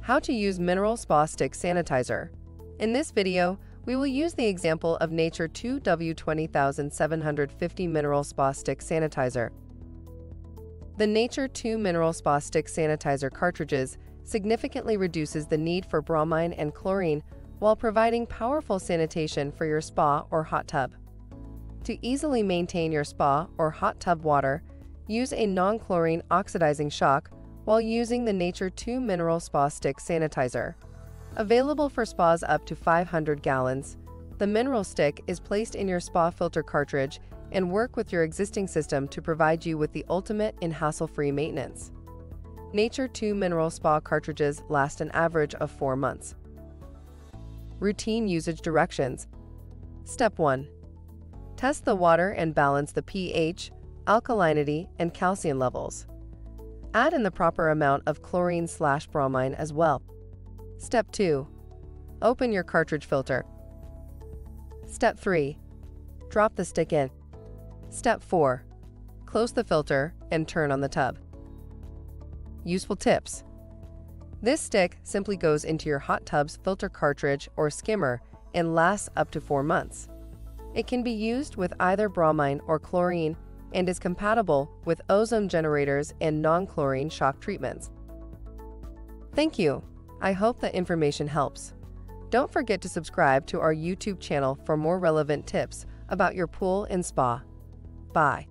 How to use Mineral Spa Stick Sanitizer. In this video, we will use the example of Nature2 W20750 Mineral Spa Stick Sanitizer. The Nature2 Mineral Spa Stick Sanitizer cartridges significantly reduces the need for bromine and chlorine while providing powerful sanitation for your spa or hot tub. To easily maintain your spa or hot tub water, use a non-chlorine oxidizing shock while using the Nature2 Mineral Spa Stick Sanitizer. Available for spas up to 500 gallons, the mineral stick is placed in your spa filter cartridge and work with your existing system to provide you with the ultimate in hassle-free maintenance. Nature2 Mineral Spa Cartridges last an average of 4 months. Routine usage directions. Step 1. Test the water and balance the pH, alkalinity, and calcium levels. Add in the proper amount of chlorine/bromine as well. Step 2. Open your cartridge filter. Step 3. Drop the stick in. Step 4. Close the filter and turn on the tub. Useful tips. This stick simply goes into your hot tub's filter cartridge or skimmer and lasts up to 4 months. It can be used with either bromine or chlorine and is compatible with ozone generators and non-chlorine shock treatments. Thank you. I hope that information helps. Don't forget to subscribe to our YouTube channel for more relevant tips about your pool and spa. Bye.